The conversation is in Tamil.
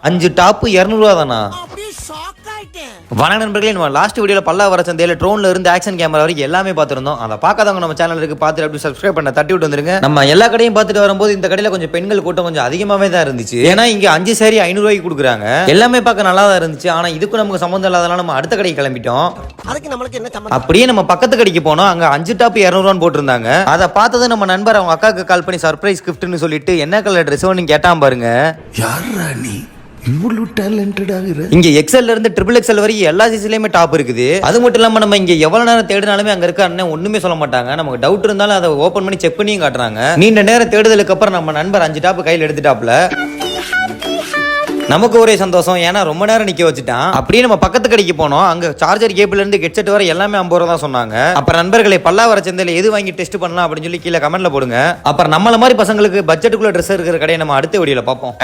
5 டாப் 200 தானா? வணக்கம் நண்பர்களே, நம்ம லாஸ்ட் வீடியோல பல்லாவர சந்தையில ட்ரோன்ல இருந்து ஆக்ஷன் கேமரா வரைக்கும் எல்லாமே பார்த்திருந்தோம். அதை பார்க்காதவங்க நம்ம சேனல் இருக்கு, பார்த்துட்டு அப்படி சப்ஸ்கிரைப் பண்ண தட்டி விட்டு வந்துருங்க. நம்ம எல்லா கடையும் பார்த்துட்டு வரும்போது இந்த கடையில கொஞ்சம் பெண்கள் கூட்டம் கொஞ்சம் அதிகமாவே தான் இருந்துச்சு. ஏன்னா இங்க 5 சாரி 500 ரூபாய்க்கு கொடுக்குறாங்க. எல்லாமே பார்க்க நல்லா தான் இருந்துச்சு. ஆனா இதுக்கு நமக்கு சம்பந்தம் இல்லாதனால நம்ம அடுத்த கடைக்கு கிளம்பிட்டோம். அப்படியே நம்ம பக்கத்து கடைக்கு போனோம். அங்க 5 டாப் 200 ரூபான்னு போட்டிருந்தாங்க. அதை பார்த்தது நம்ம நண்பர் அவங்க அக்காவுக்கு கால் பண்ணி சர்ப்ரைஸ் கிஃப்ட்னு சொல்லிட்டு என்ன கலர் ட்ரெஸ் வேணும்னு கேட்டான் பாருங்க. யாரா நீ இவ்வளவு டேலண்டட் ஆகுற? இங்க எக்ஸ்எல்ல இருந்து XXL வரைக்கும் எல்லா சைஸ்லயுமே டாப் இருக்குது. அது மட்டும் இல்லாம நம்ம இங்க எவ்வளவு நேரம் தேடினாலுமே அங்க இருக்க அண்ணன் ஒண்ணுமே சொல்ல மாட்டாங்க. நமக்கு டவுட் இருந்தாலும் அதை ஓபன் பண்ணி செக் பண்ணியும் காட்டுறாங்க. நீண்ட நேரம் தேடுதலுக்கு அப்புறம் நம்ம நண்பர் 5 டாப் கையில் எடுத்துட்டாப்ல. நமக்கு ஒரே சந்தோஷம், ஏன்னா ரொம்ப நேரம் நிக்க வச்சுட்டான். அப்படியே நம்ம பக்கத்து கடைக்கு போனோம். அங்க சார்ஜர் கேபிள்ல இருந்து ஹெட்செட் வரை எல்லாமே 50 ரூபா தான் சொன்னாங்க. அப்புறம் நண்பர்களை பல்லாவர சந்தையில எது வாங்கி டெஸ்ட் பண்ணலாம் அப்படின்னு சொல்லி கீழே கமெண்ட்ல போடுங்க. அப்புறம் நம்மள மாதிரி பசங்களுக்கு பட்ஜெட்டுக்குள்ள ட்ரெஸ் இருக்கிற கடையை நம்ம அடுத்த வீடியோல பார்ப்போம்.